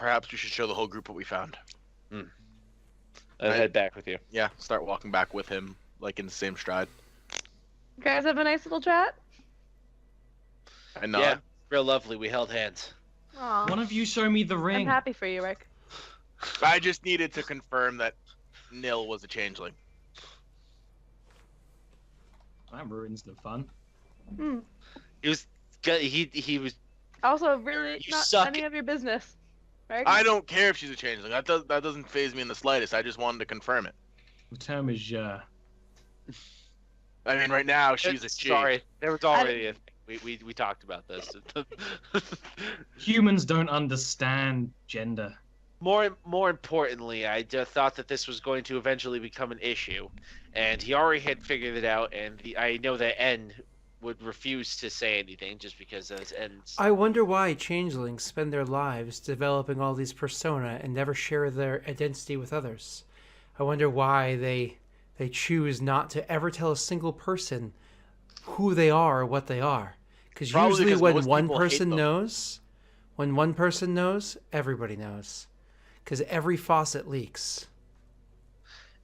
perhaps we should show the whole group what we found. I'll head back with you. Yeah, start walking back with him, like in the same stride. You guys have a nice little chat? I nod. Yeah, real lovely. We held hands. Aw. One of you show me the I'm ring. happy for you, Rick. I just needed to confirm that Nil was a changeling. That ruins the fun. He was Also, really You not suck. any of your business, right? I don't care if she's a changeling. That doesn't faze me in the slightest. I just wanted to confirm it. The term is I mean, right now she's a she. Sorry, there was already a thing. We talked about this. humans don't understand gender. More importantly, I just thought that this was going to eventually become an issue, and he already had figured it out. And I know that N would refuse to say anything just because as N's. I wonder why changelings spend their lives developing all these persona and never share their identity with others. I wonder why they choose not to ever tell a single person who they are or what they are. Because usually when one person knows, everybody knows. Because every faucet leaks.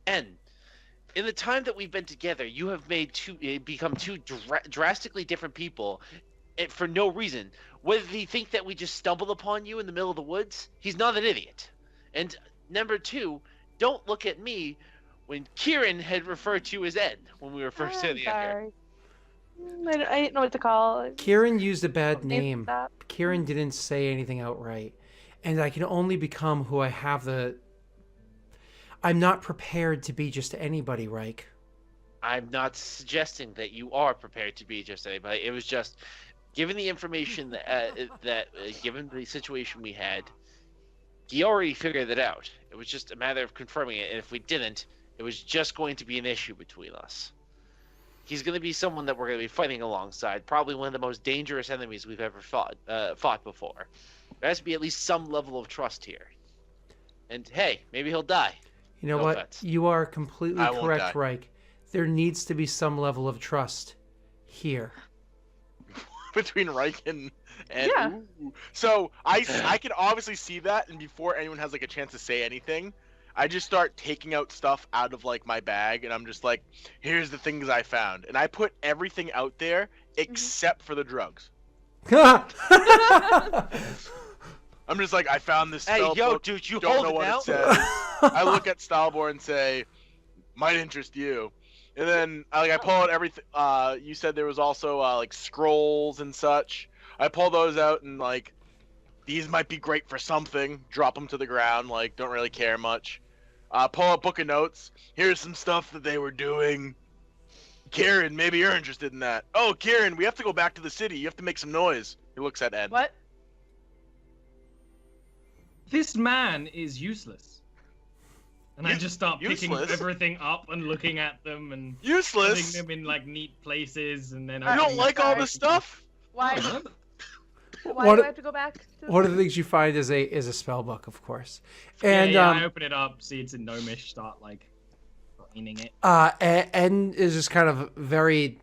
N, in the time that we've been together, you have become two drastically different people, for no reason. Whether you think that we just stumbled upon you in the middle of the woods, he's not an idiot. And number two, don't look at me when Kieran had referred to you as N when we were first sitting here. I didn't know what to call. Kieran used a bad name. Stop. Kieran didn't say anything outright. And I can only become who I have the... I'm not prepared to be just anybody, Reich. I'm not suggesting that you are prepared to be just anybody. It was just, given the information that given the situation we had, he already figured it out. It was just a matter of confirming it, and if we didn't, it was just going to be an issue between us. He's going to be someone that we're going to be fighting alongside, probably one of the most dangerous enemies we've ever fought before. There has to be at least some level of trust here. And hey, maybe he'll die. You know what? Offense. You are completely I won't correct, die. Reich. There needs to be some level of trust here. Between Reich and Yeah. Ooh. So I can obviously see that, and before anyone has like a chance to say anything, I just start taking out stuff out of like my bag, and I'm just like, here's the things I found, and I put everything out there except for the drugs. I'm just like, I found this Hey, spell yo, book, dude, you don't hold know it what now? it says. I look at Stalbor and say, might interest you. And then I pull out everything. You said there was also like scrolls and such. I pull those out and like, these might be great for something. Drop them to the ground. Like, don't really care much. Pull out a book of notes. Here's some stuff that they were doing. Kieran, maybe you're interested in that. Oh, Kieran, we have to go back to the city. You have to make some noise. He looks at Ed. What? This man is useless. And I just start picking Useless? everything up and looking at them and Useless. putting them in like neat places, and then You don't like all this stuff? Why? Oh, Why What- do I have to go back? To One of the things you find is a spell book, of course. yeah, And yeah, I open it up, see it's in Gnomish, start like cleaning it. N is just kind of very.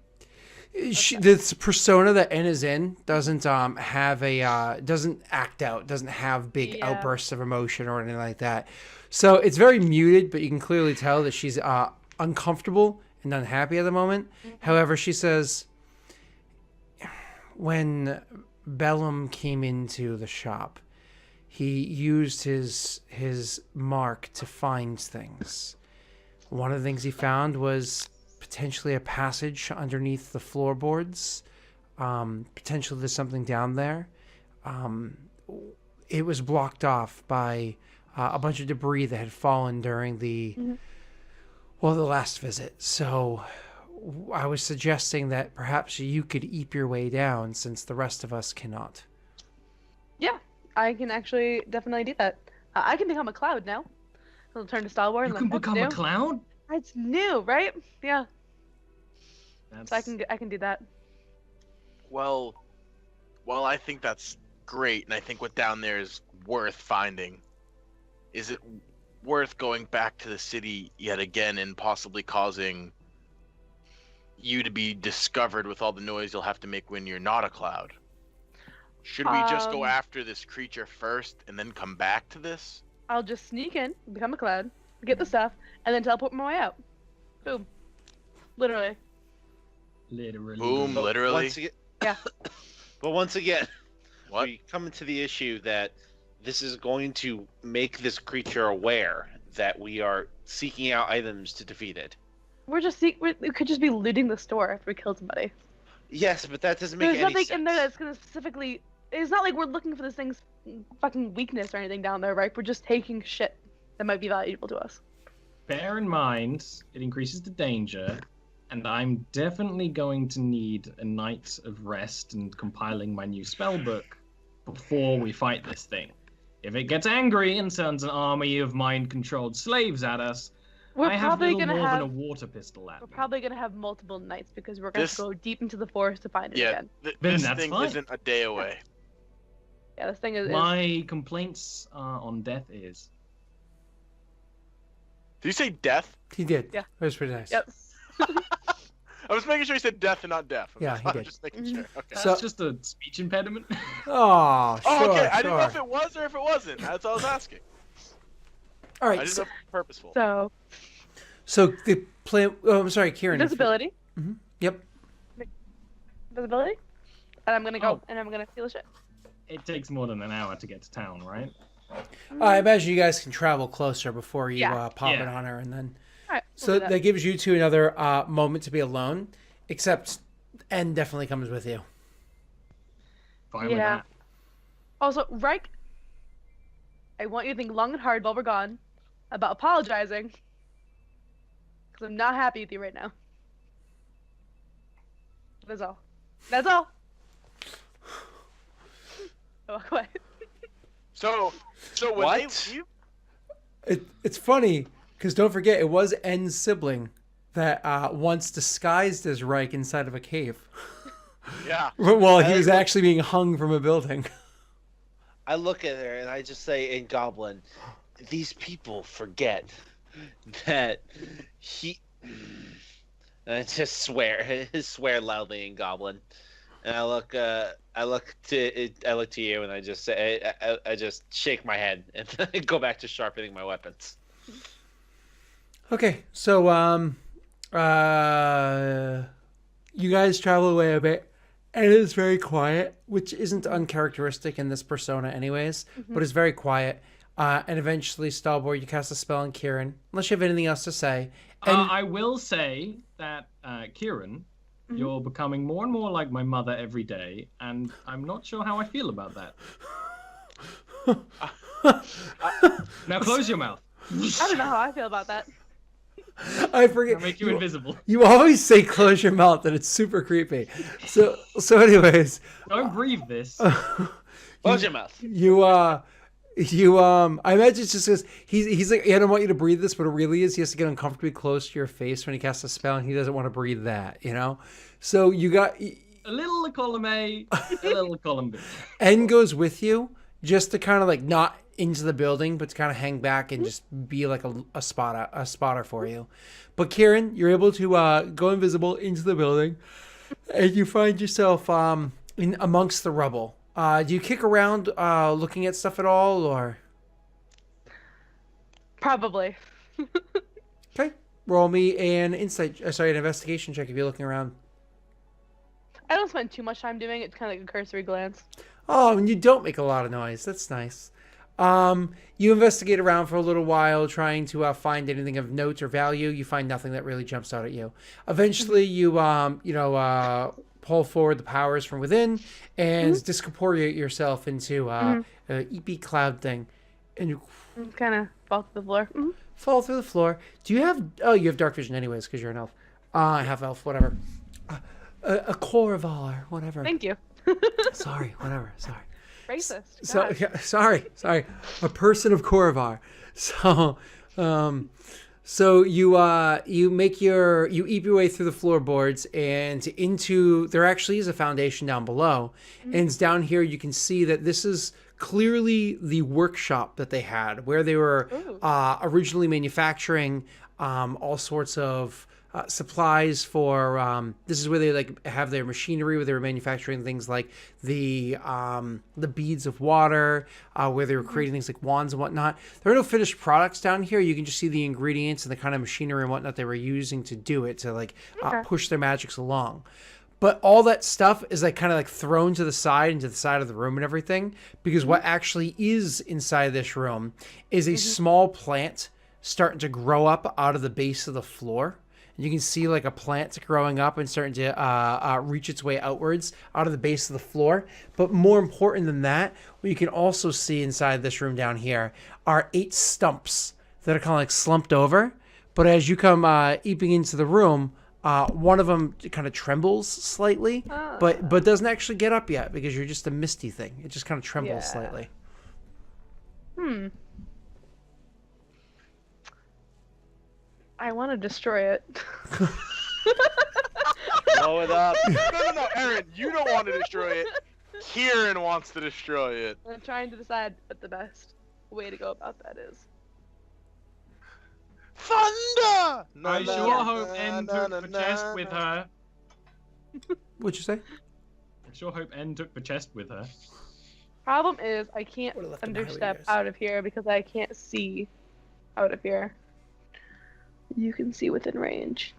This persona that N is in doesn't have a doesn't act out, doesn't have big Yeah. outbursts of emotion or anything like that. So it's very muted, but you can clearly tell that she's uncomfortable and unhappy at the moment. However, she says, when Bellum came into the shop, he used his mark to find things. One of the things he found was potentially a passage underneath the floorboards. Potentially there's something down there. It was blocked off by a bunch of debris that had fallen during the last visit. So I was suggesting that perhaps you could eep your way down since the rest of us cannot. Yeah, I can actually definitely do that. I can become a cloud now. I'll turn to Stalwart. You can become a cloud? It's new, right? Yeah. That's... So I can do that. Well, I think that's great, and I think what down there is worth finding. Is it worth going back to the city yet again and possibly causing you to be discovered with all the noise you'll have to make when you're not a cloud? Should we just go after this creature first and then come back to this? I'll just sneak in, become a cloud, get the stuff, and then teleport my way out. Boom. Literally. Literally. Boom, literally. Once again, Yeah. but once again, What? we come into the issue that this is going to make this creature aware that we are seeking out items to defeat it. We could just be looting the store after we killed somebody. Yes, but that doesn't make There's any nothing sense. in there that's gonna specifically. It's not like we're looking for this thing's fucking weakness or anything down there, right? We're just taking shit that might be valuable to us. Bear in mind, it increases the danger, and I'm definitely going to need a night of rest and compiling my new spell book before we fight this thing. If it gets angry and sends an army of mind-controlled slaves at us, We're I have probably little gonna more have. than a water pistol at We're me. probably gonna have multiple nights because we're gonna This- go deep into the forest to find it Yeah, again. Then this that's thing fine. isn't a day away. Yeah, this thing is. My complaints on death is... Did you say death? He did. Yeah. It was pretty nice. Yep. I was making sure you said death and not deaf. Yeah, he did. Just making sure. Okay. That's So- just a speech impediment. Oh, sure, Oh, okay. I didn't know sure. if it was or if it wasn't. That's all I was asking. All I right. didn't So, know if it was purposeful. so the plan. Oh, I'm sorry, Kieran. Invisibility. Yep. Invisibility. And I'm gonna go Oh. and I'm gonna steal the shit. It takes more than an hour to get to town, right? I imagine you guys can travel closer before you Yeah. pop it Yeah. on her, and then. Alright. So that gives you two another moment to be alone, except N definitely comes with you. Fine with Yeah. that. Also, Reich, I want you to think long and hard while we're gone about apologizing. Because I'm not happy with you right now. That's all. That's all. Walk away. So when What? It's funny because don't forget it was N's sibling that once disguised as Reich inside of a cave yeah. while he was actually being hung from a building. I look at her and I just say in Goblin, these people forget that he. And I just swear loudly in Goblin, and I look to you and I just say, I just shake my head and go back to sharpening my weapons. Okay, so you guys travel away a bit, and it is very quiet, which isn't uncharacteristic in this persona, anyways. But it's very quiet. And eventually, Stalboard, you cast a spell on Kieran, unless you have anything else to say. And I will say that, Kieran, you're becoming more and more like my mother every day, and I'm not sure how I feel about that. Now close your mouth. I don't know how I feel about that. I forget. I'll make you invisible. You always say close your mouth, and it's super creepy. So anyways, Don't breathe this. Close your mouth. I imagine it's just because he's like, I don't want you to breathe this, but it really is. He has to get uncomfortably close to your face when he casts a spell, and he doesn't want to breathe that, you know? So you got, A little column A, a little column B. N goes with you just to kind of like not into the building, but to kind of hang back and just be like a spotter for you. But Kieran, you're able to go invisible into the building, and you find yourself in amongst the rubble. Do you kick around looking at stuff at all, or? Probably. Okay, roll me an an investigation check if you're looking around. I don't spend too much time doing it. It's kind of like a cursory glance. Oh, and you don't make a lot of noise. That's nice. You investigate around for a little while, trying to find anything of note or value. You find nothing that really jumps out at you. Eventually, you pull forward the powers from within and discorporate yourself into a EP cloud thing, and you Kind of fall to the floor. fall through the floor. Do you have? Oh, you have dark vision anyways because you're an elf. Half elf, whatever. A Corval, whatever. Thank you. Sorry, whatever. Sorry. Racist. So God. yeah, sorry, a person of Corvar. So you make you eat your way through the floorboards and into there actually is a foundation down below, and it's down here you can see that this is clearly the workshop that they had where they were originally manufacturing all sorts of supplies for. This is where they like have their machinery, where they were manufacturing things like the beads of water, where they were creating things like wands and whatnot. There are no finished products down here. You can just see the ingredients and the kind of machinery and whatnot they were using to do it, to like push their magics along. But all that stuff is like kind of like thrown to the side into the side of the room and everything, because what actually is inside this room is a small plant starting to grow up out of the base of the floor. You can see like a plant growing up and starting to reach its way outwards out of the base of the floor. But more important than that, what you can also see inside this room down here are 8 stumps that are kind of like slumped over. But as you come eeping into the room, one of them kind of trembles slightly, but doesn't actually get up yet because you're just a misty thing. It just kind of trembles slightly. I want to destroy it. Blow it up. No, Aaron, you don't want to destroy it. Kieran wants to destroy it. I'm trying to decide what the best way to go about that is. Thunder! I sure hope N took the chest with her. What'd you say? I sure hope N took the chest with her. Problem is, I can't Would've left him behind with you understep guys. out of here because I can't see out of here. You can see within range.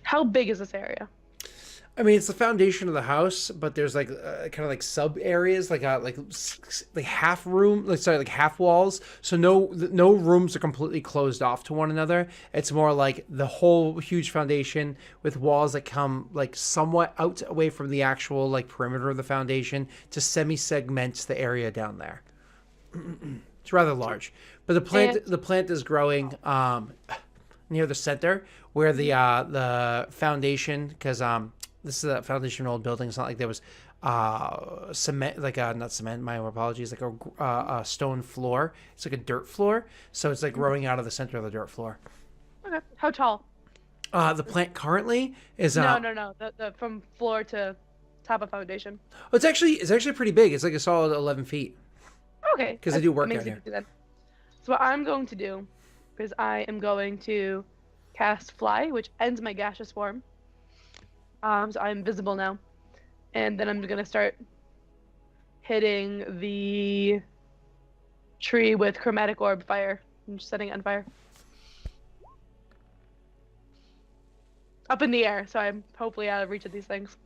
How big is this area? I mean, it's the foundation of the house, but there's like kind of like sub areas, like half room, like half walls. So no rooms are completely closed off to one another. It's more like the whole huge foundation with walls that come like somewhat out away from the actual like perimeter of the foundation to semi-segment the area down there. It's rather large, but the plant is growing near the center where the foundation, because this is a foundation of an old building. It's not like there was cement, like not cement. My apologies, like a stone floor. It's like a dirt floor, so it's like growing out of the center of the dirt floor. Okay. How tall? The plant currently is No. The from floor to top of foundation. Oh, it's actually pretty big. It's like a solid 11 feet. Okay. Because they do work Amazing down here. to do that. So what I'm going to do is I am going to cast Fly, which ends my gaseous form. So I'm invisible now. And then I'm going to start hitting the tree with chromatic orb fire. I'm just setting it on fire. Up in the air, so I'm hopefully out of reach of these things.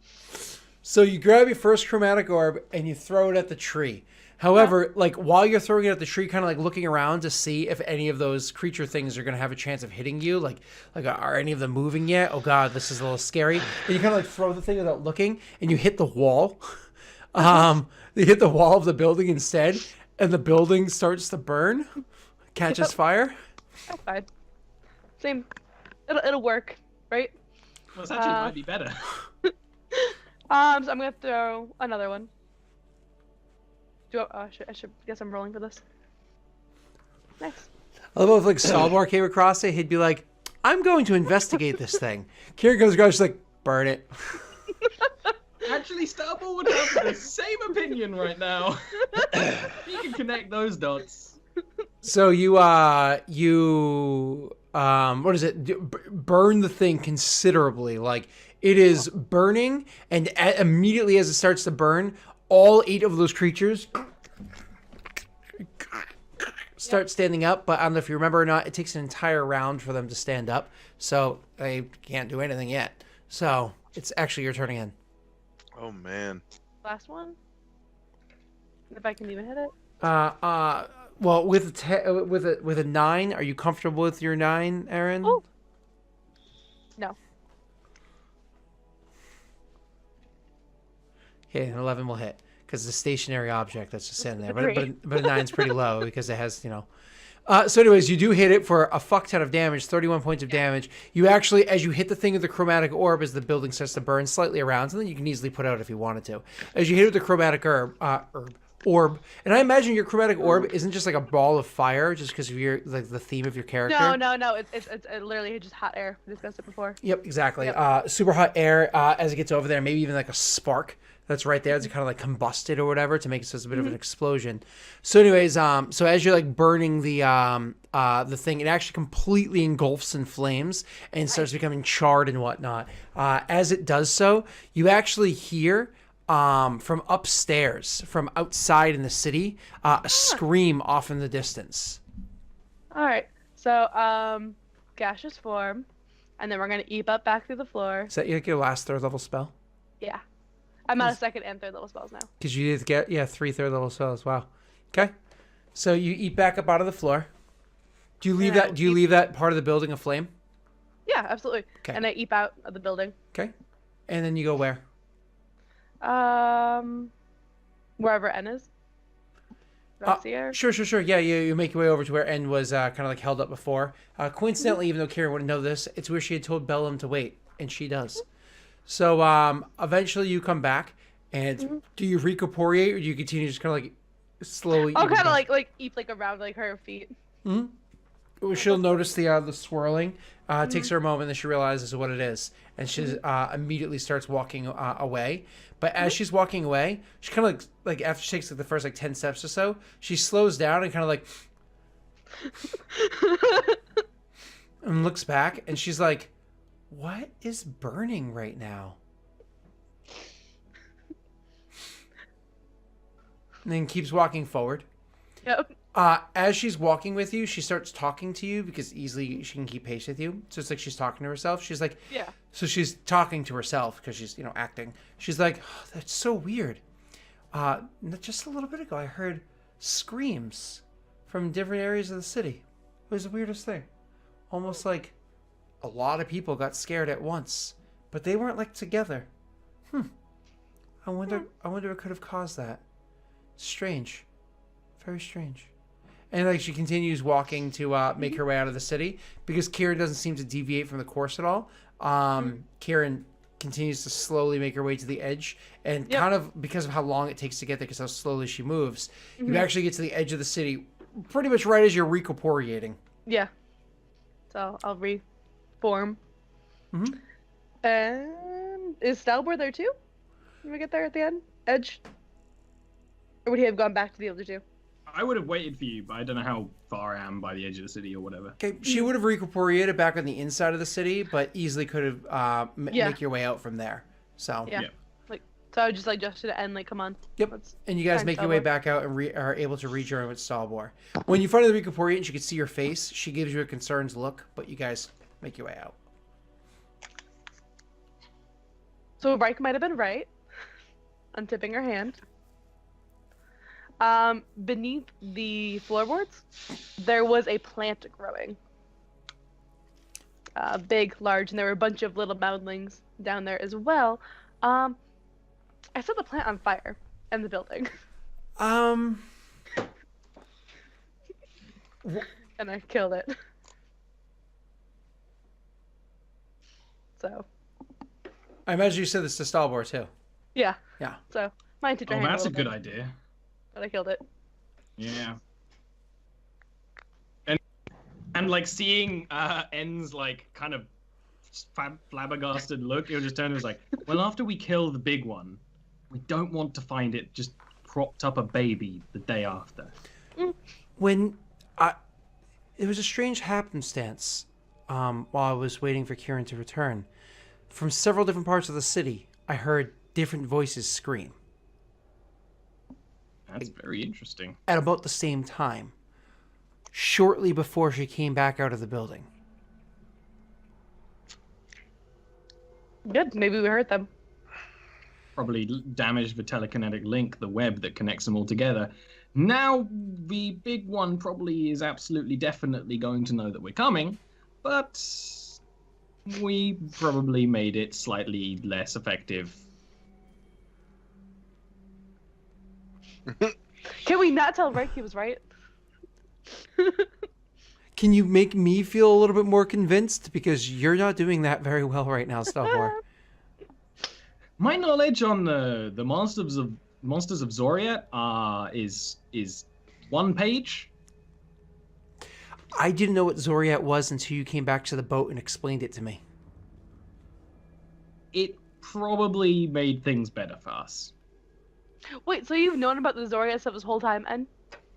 So you grab your first chromatic orb and you throw it at the tree. However, like while you're throwing it at the tree, kind of like looking around to see if any of those creature things are going to have a chance of hitting you. Like are any of them moving yet? Oh God, this is a little scary. And you kind of like throw the thing without looking, and you hit the wall. You hit the wall of the building instead, and the building starts to burn, catches fire. That's fine. Same. It'll work, right? Well, it actually might be better. So I'm gonna throw another one. I should guess I'm rolling for this. Nice. I love if like Stalbar came across it, he'd be like, "I'm going to investigate this thing." Kieran goes across, she's like, "Burn it." Actually, Starball would have the same opinion right now. You can connect those dots. So you what is it? Burn the thing considerably. Like it is burning, and immediately as it starts to burn, all 8 of those creatures start standing up. But I don't know if you remember or not, it takes an entire round for them to stand up. So they can't do anything yet. So it's actually your turn again. Oh man. Last one. If I can even hit it. Well, with a 9, are you comfortable with your 9, Aaron? Oh. No. Okay, an 11 will hit because it's a stationary object that's just sitting there. But a 9's pretty low because it has, you know. So anyways, you do hit it for a fuck ton of damage, 31 points of damage. You actually, as you hit the thing with the chromatic orb, as the building starts to burn slightly around, something you can easily put out if you wanted to. As you hit it with the chromatic orb, and I imagine your chromatic orb isn't just like a ball of fire, just because of your like the theme of your character. No. It's literally just hot air. We discussed it before. Yep, exactly. Yep. Super hot air as it gets over there, maybe even like a spark that's right there to kind of like combust it or whatever to make it so it's a bit of an explosion. So, anyways, so as you're like burning the thing, it actually completely engulfs in flames and starts becoming charred and whatnot. As it does so, you actually hear from upstairs, from outside in the city, a scream off in the distance. All right. So, gaseous form, and then we're gonna eep up back through the floor. Is that like your last third level spell? Yeah. I'm out of second and third level spells now. Because you did get 3 third level spells. Wow. Okay. So you eat back up out of the floor. Do you leave Yeah, that? Do you leave that part of the building aflame? Yeah, absolutely. Okay. And I eep out of the building. Okay. And then you go where? Wherever N is. Roxier. Sure. Yeah, you make your way over to where N was kind of like held up before. Coincidentally, even though Kieran wouldn't know this, it's where she had told Bellum to wait, and she does. So eventually you come back, and do you recorporeate, or do you continue just kind of like slowly? I'll kind of like eep like around like her feet. She'll notice the swirling. It takes her a moment, then she realizes what it is, and she immediately starts walking away. But as she's walking away, she kind of like after she takes like the first like 10 steps or so, she slows down and kind of like and looks back, and she's like, "What is burning right now?" And then keeps walking forward. Yep. As she's walking with you, she starts talking to you because easily she can keep pace with you. So it's like she's talking to herself. She's like, Yeah. So she's talking to herself because she's, acting. She's like, oh, that's so weird. Just a little bit ago, I heard screams from different areas of the city. It was the weirdest thing. Almost like a lot of people got scared at once, but they weren't like together. I wonder what could have caused that. Strange. Very strange. And like she continues walking to make her way out of the city because Kieran doesn't seem to deviate from the course at all. Kieran continues to slowly make her way to the edge, and kind of because of how long it takes to get there, because how slowly she moves, you actually get to the edge of the city pretty much right as you're recorporeating. Yeah. So I'll reform. And is Stalbor there too? When we get there at the end? Edge? Or would he have gone back to the other two? I would have waited for you, but I don't know how far I am by the edge of the city or whatever. Okay, she would have recorporeated back on the inside of the city, but easily could have make your way out from there. So Yeah. So I would just like just to the end, like, come on. Yep. And you guys find make your way Stalbor. back out and are able to rejoin with Stalbor. When you finally recorporate and she can see your face, she gives you a concerned look, but you guys make your way out. So Reich might have been right. Untipping her hand. Beneath the floorboards, there was a plant growing. Big, large, and there were a bunch of little moundlings down there as well. I set the plant on fire in the building. And I killed it. So. I imagine you said this to Stalbor too. Yeah. Yeah. So mine took her Oh, hand that's a little good bit, idea. but I killed it. Yeah. And like seeing N's like kind of flabbergasted look, he'll just turn and was like, well, after we kill the big one, we don't want to find it just propped up a baby the day after. When it was a strange happenstance while I was waiting for Kieran to return. From several different parts of the city, I heard different voices scream. That's very interesting. At about the same time, shortly before she came back out of the building. Good. Maybe we heard them. Probably damaged the telekinetic link, the web that connects them all together. Now the big one probably is absolutely definitely going to know that we're coming, but we probably made it slightly less effective. Can we not tell Reich he was right? Can you make me feel a little bit more convinced? Because you're not doing that very well right now, Stalbor. My knowledge on the monsters of Monsters of Zoriat is 1 page. I didn't know what Zoriat was until you came back to the boat and explained it to me. It probably made things better for us. Wait, so you've known about the Zoria stuff this whole time, and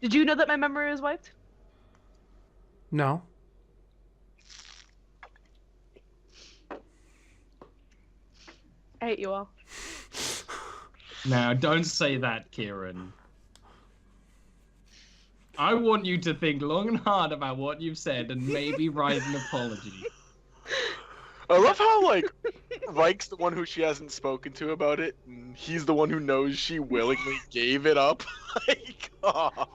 did you know that my memory was wiped? No. I hate you all. Now, don't say that, Kieran. I want you to think long and hard about what you've said and maybe write an apology. I love how, like, Rike's the one who she hasn't spoken to about it, and he's the one who knows she willingly gave it up. Like, oh.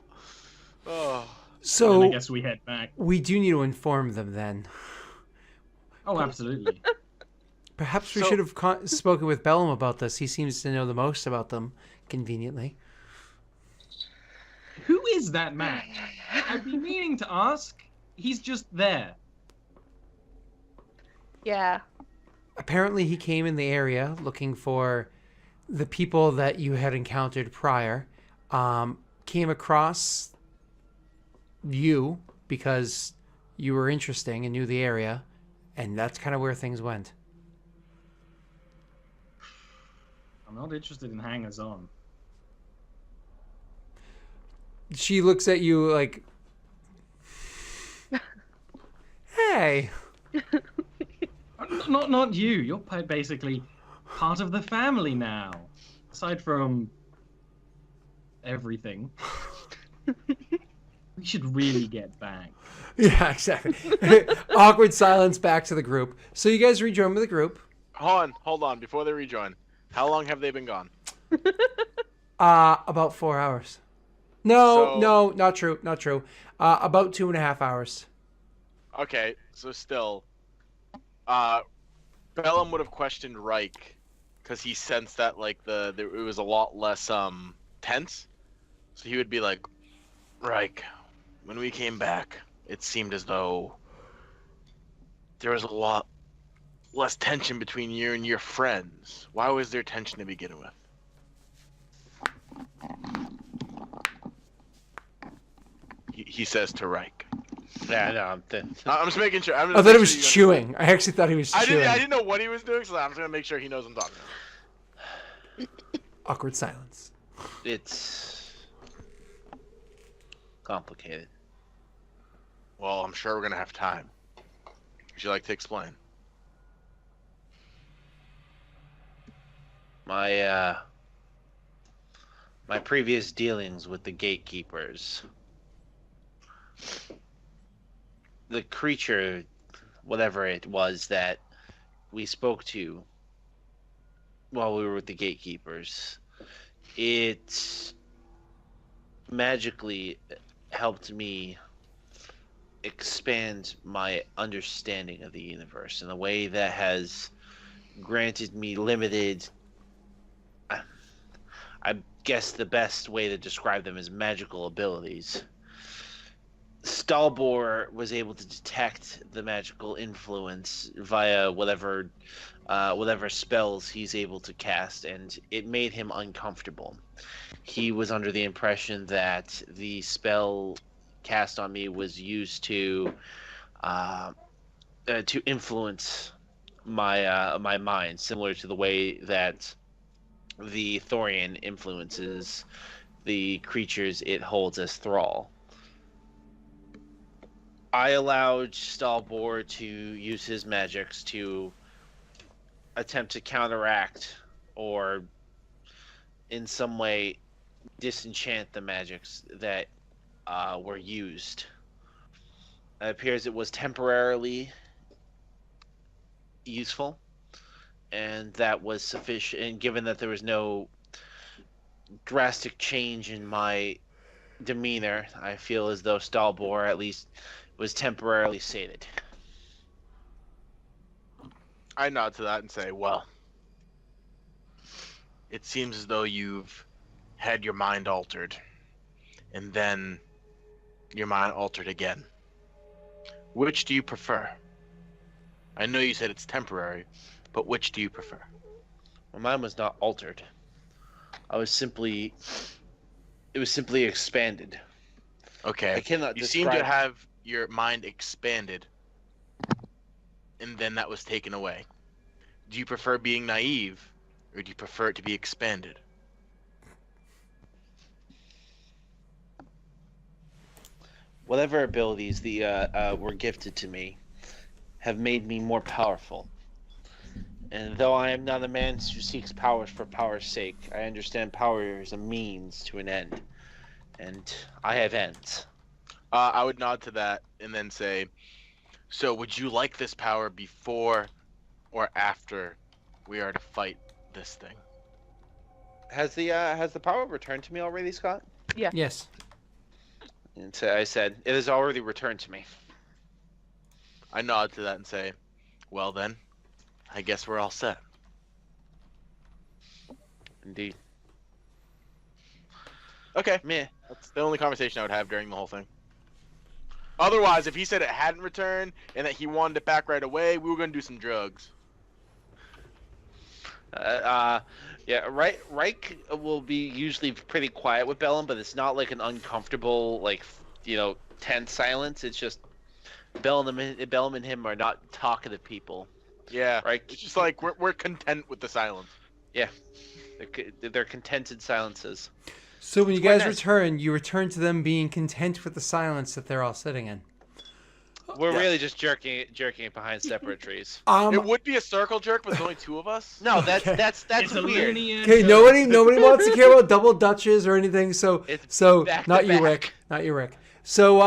And So I guess we head back. we do need to inform them then. Oh, absolutely. Perhaps we So- should have spoken with Bellum about this. He seems to know the most about them, conveniently. Who is that man? I've been meaning to ask. He's just there. Yeah. Apparently, he came in the area looking for the people that you had encountered prior. Came across you because you were interesting and knew the area, and that's kind of where things went. I'm not interested in hangers on. She looks at you like, hey. Not you. You're basically part of the family now. Aside from everything. We should really get back. Yeah, exactly. Awkward silence back to the group. So you guys rejoin with the group. Hold on, before they rejoin. How long have they been gone? About 4 hours. No, So- no, not true, not true. About 2.5 hours. Okay, so still, Bellum would have questioned Reich, because he sensed that, like, it was a lot less, tense. So he would be like, Reich, when we came back, it seemed as though there was a lot less tension between you and your friends. Why was there tension to begin with? He says to Reich. Yeah, no, I'm just making sure. I thought he was chewing. I actually thought he was chewing. I didn't know what he was doing, so I'm just gonna make sure he knows I'm talking. Awkward silence. it's complicated. Well, I'm sure we're gonna have time. Would you like to explain? My previous dealings with the gatekeepers. The creature, whatever it was that we spoke to while we were with the gatekeepers, it magically helped me expand my understanding of the universe in a way that has granted me limited, I guess the best way to describe them is magical abilities. Stalbor was able to detect the magical influence via whatever spells he's able to cast, and it made him uncomfortable. He was under the impression that the spell cast on me was used to influence my mind, similar to the way that the Thorian influences the creatures it holds as thrall. I allowed Stalbor to use his magics to attempt to counteract or in some way disenchant the magics that were used. It appears it was temporarily useful, and that was sufficient. And given that there was no drastic change in my demeanor, I feel as though Stalbor at least was temporarily sated. I nod to that and say, well, it seems as though you've had your mind altered, and then your mind altered again. Which do you prefer? I know you said it's temporary, but which do you prefer? Well, mine was not altered. It was simply expanded. Okay. I cannot You describe. seem to have your mind expanded, and then that was taken away. Do you prefer being naive, or do you prefer it to be expanded? Whatever abilities were gifted to me have made me more powerful. And though I am not a man who seeks powers for power's sake, I understand power is a means to an end. And I have ends. I would nod to that and then say, so would you like this power before or after we are to fight this thing? Has the power returned to me already, Scott? Yes. And so I said, it has already returned to me. I nod to that and say, well then, I guess we're all set. Indeed. Okay. Meh. That's the only conversation I would have during the whole thing. Otherwise, if he said it hadn't returned and that he wanted it back right away, we were going to do some drugs. Yeah, Reich will be usually pretty quiet with Bellum, but it's not like an uncomfortable, tense silence. It's just Bellum and him are not talkative people. Yeah. Right? It's just like we're content with the silence. Yeah. They're contented silences. So when you Quite guys nice. return, you return to them being content with the silence that they're all sitting in. We're Yeah. really just jerking it behind separate trees. It would be a circle jerk, but there's only two of us. No, that's Okay. that's It's a weird. loony Okay, nobody wants to care about double dutches or anything. So It's not back to you, back. Rick. Not you, Rick. So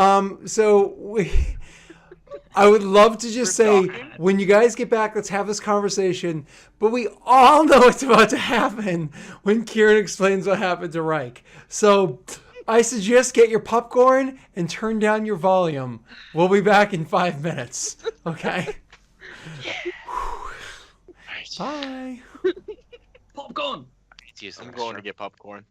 I would love to just We're say, talking. when you guys get back, let's have this conversation. But we all know what's about to happen when Kieran explains what happened to Reich. So I suggest get your popcorn and turn down your volume. We'll be back in 5 minutes. Okay? Bye. Popcorn. Jeez, I'm going to get popcorn.